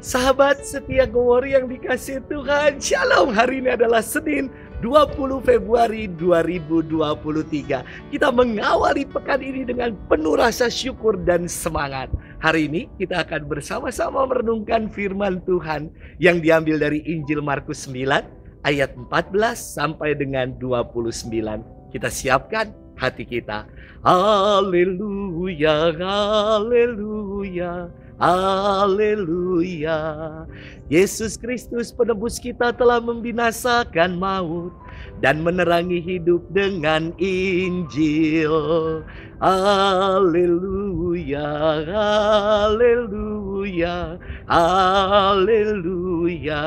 Sahabat setia Gowori yang dikasihi Tuhan, Shalom. Hari ini adalah Senin 20 Februari 2023. Kita mengawali pekan ini dengan penuh rasa syukur dan semangat. Hari ini kita akan bersama-sama merenungkan firman Tuhan yang diambil dari Injil Markus 9 ayat 14 sampai dengan 29. Kita siapkan hati kita. Haleluya, haleluya, haleluya. Yesus Kristus penebus kita telah membinasakan maut dan menerangi hidup dengan Injil. Haleluya, haleluya, haleluya.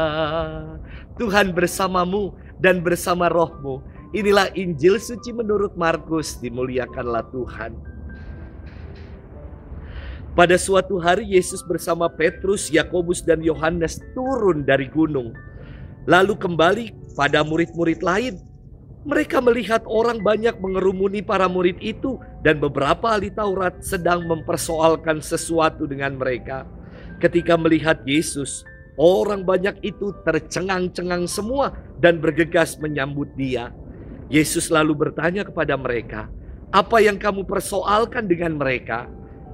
Tuhan bersamamu dan bersama rohmu. Inilah Injil suci menurut Markus. Dimuliakanlah Tuhan. Pada suatu hari Yesus bersama Petrus, Yakobus dan Yohanes turun dari gunung. Lalu kembali pada murid-murid lain. Mereka melihat orang banyak mengerumuni para murid itu dan beberapa ahli Taurat sedang mempersoalkan sesuatu dengan mereka. Ketika melihat Yesus, orang banyak itu tercengang-cengang semua dan bergegas menyambut Dia. Yesus lalu bertanya kepada mereka, "Apa yang kamu persoalkan dengan mereka?"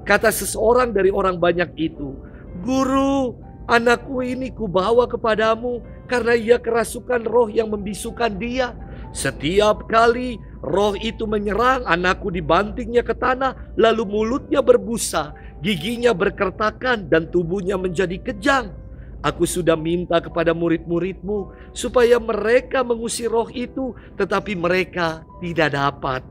Kata seseorang dari orang banyak itu, "Guru, anakku ini kubawa kepadamu karena ia kerasukan roh yang membisukan dia. Setiap kali roh itu menyerang, anakku dibantingnya ke tanah, lalu mulutnya berbusa, giginya berkertakan dan tubuhnya menjadi kejang. Aku sudah minta kepada murid-muridmu supaya mereka mengusir roh itu, tetapi mereka tidak dapat."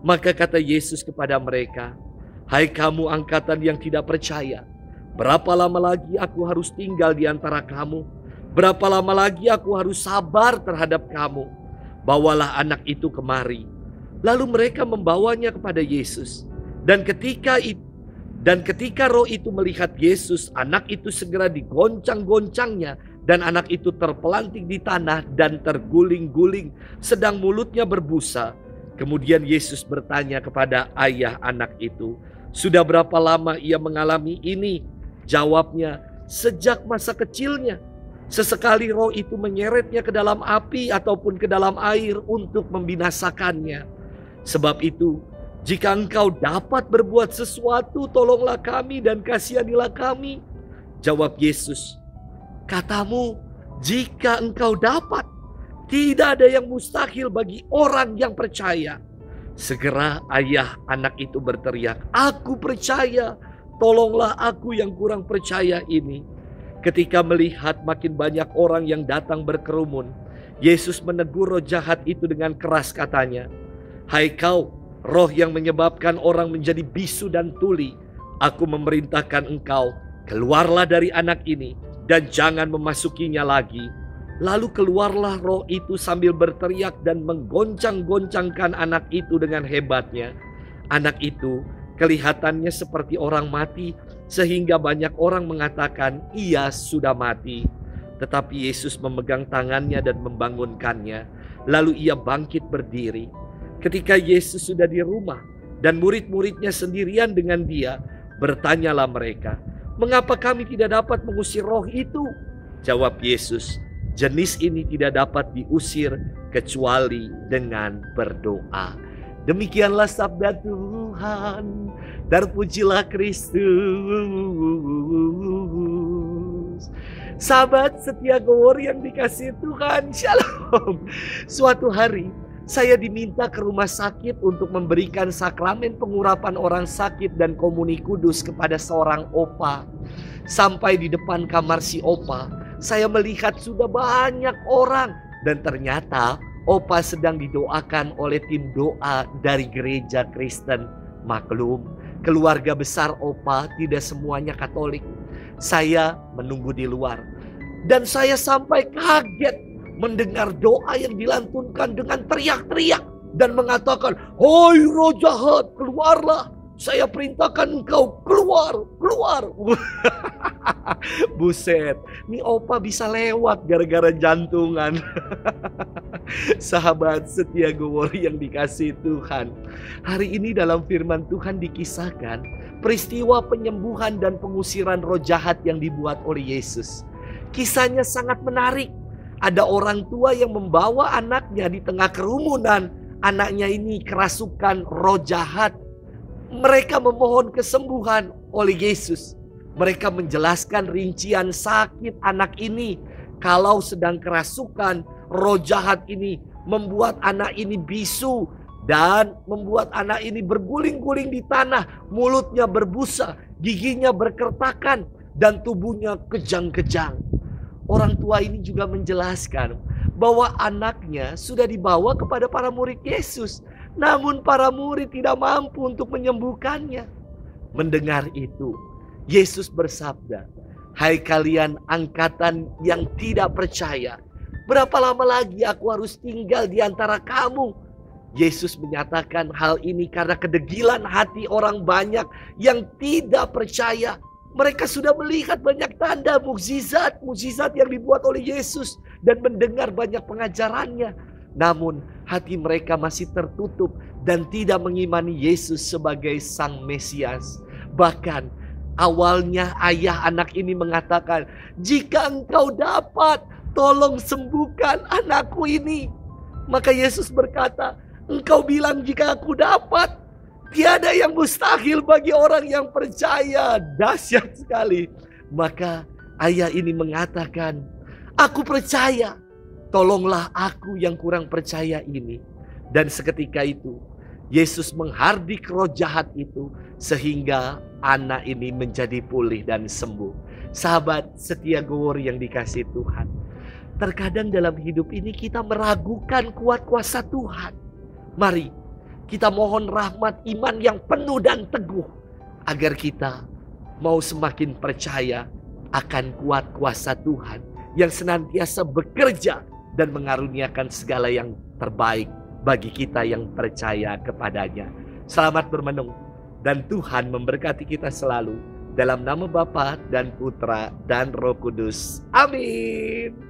Maka kata Yesus kepada mereka, "Hai kamu angkatan yang tidak percaya, berapa lama lagi aku harus tinggal di antara kamu? Berapa lama lagi aku harus sabar terhadap kamu? Bawalah anak itu kemari." Lalu mereka membawanya kepada Yesus. Dan ketika roh itu melihat Yesus, anak itu segera digoncang-goncangnya, dan anak itu terpelanting di tanah dan terguling-guling, sedang mulutnya berbusa. Kemudian Yesus bertanya kepada ayah anak itu, "Sudah berapa lama ia mengalami ini?" Jawabnya, "Sejak masa kecilnya. Sesekali roh itu menyeretnya ke dalam api ataupun ke dalam air untuk membinasakannya. Sebab itu, jika engkau dapat berbuat sesuatu, tolonglah kami dan kasihanilah kami." Jawab Yesus, "Katamu, jika engkau dapat, tidak ada yang mustahil bagi orang yang percaya." Segera ayah anak itu berteriak, "Aku percaya, tolonglah aku yang kurang percaya ini." Ketika melihat makin banyak orang yang datang berkerumun, Yesus menegur roh jahat itu dengan keras katanya, "Hai kau, roh yang menyebabkan orang menjadi bisu dan tuli, aku memerintahkan engkau, keluarlah dari anak ini dan jangan memasukinya lagi." Lalu keluarlah roh itu sambil berteriak dan menggoncang-goncangkan anak itu dengan hebatnya. Anak itu kelihatannya seperti orang mati, sehingga banyak orang mengatakan ia sudah mati. Tetapi Yesus memegang tangannya dan membangunkannya. Lalu ia bangkit berdiri. Ketika Yesus sudah di rumah dan murid-muridnya sendirian dengan dia, bertanyalah mereka, "Mengapa kami tidak dapat mengusir roh itu?" Jawab Yesus, "Jenis ini tidak dapat diusir kecuali dengan berdoa." Demikianlah sabda Tuhan. Terpujilah Kristus. Sahabat setia Gowori yang dikasihi Tuhan, Shalom. Suatu hari saya diminta ke rumah sakit untuk memberikan sakramen pengurapan orang sakit dan komuni kudus kepada seorang opa. Sampai di depan kamar si opa, saya melihat sudah banyak orang, dan ternyata opa sedang didoakan oleh tim doa dari gereja Kristen. Maklum, keluarga besar opa tidak semuanya Katolik. Saya menunggu di luar, dan saya sampai kaget mendengar doa yang dilantunkan dengan teriak-teriak dan mengatakan, "Hai roh jahat, keluarlah! saya perintahkan engkau keluar, keluar. Buset, nih opa bisa lewat gara-gara jantungan. Sahabat setia Gowori yang dikasihi Tuhan, hari ini dalam firman Tuhan dikisahkan peristiwa penyembuhan dan pengusiran roh jahat yang dibuat oleh Yesus. Kisahnya sangat menarik. Ada orang tua yang membawa anaknya di tengah kerumunan. Anaknya ini kerasukan roh jahat. Mereka memohon kesembuhan oleh Yesus. Mereka menjelaskan rincian sakit anak ini. Kalau sedang kerasukan, roh jahat ini membuat anak ini bisu dan membuat anak ini berguling-guling di tanah. Mulutnya berbusa, giginya berkertakan, dan tubuhnya kejang-kejang. Orang tua ini juga menjelaskan bahwa anaknya sudah dibawa kepada para murid Yesus. Namun para murid tidak mampu untuk menyembuhkannya. Mendengar itu, Yesus bersabda, "Hai kalian angkatan yang tidak percaya, berapa lama lagi aku harus tinggal di antara kamu?" Yesus menyatakan hal ini karena kedegilan hati orang banyak yang tidak percaya. Mereka sudah melihat banyak tanda mukjizat yang dibuat oleh Yesus dan mendengar banyak pengajarannya. Namun hati mereka masih tertutup dan tidak mengimani Yesus sebagai Sang Mesias. Bahkan awalnya ayah anak ini mengatakan, "Jika engkau dapat, tolong sembuhkan anakku ini." Maka Yesus berkata, "Engkau bilang jika aku dapat? Tiada yang mustahil bagi orang yang percaya." Dahsyat sekali. Maka ayah ini mengatakan, "Aku percaya. Tolonglah aku yang kurang percaya ini." Dan seketika itu Yesus menghardik roh jahat itu sehingga anak ini menjadi pulih dan sembuh. Sahabat setia Gowori yang dikasihi Tuhan, terkadang dalam hidup ini kita meragukan kuat kuasa Tuhan. Mari kita mohon rahmat iman yang penuh dan teguh agar kita mau semakin percaya akan kuat kuasa Tuhan yang senantiasa bekerja dan mengaruniakan segala yang terbaik bagi kita yang percaya kepadanya. Selamat bermenung dan Tuhan memberkati kita selalu. Dalam nama Bapa dan Putra dan Roh Kudus. Amin.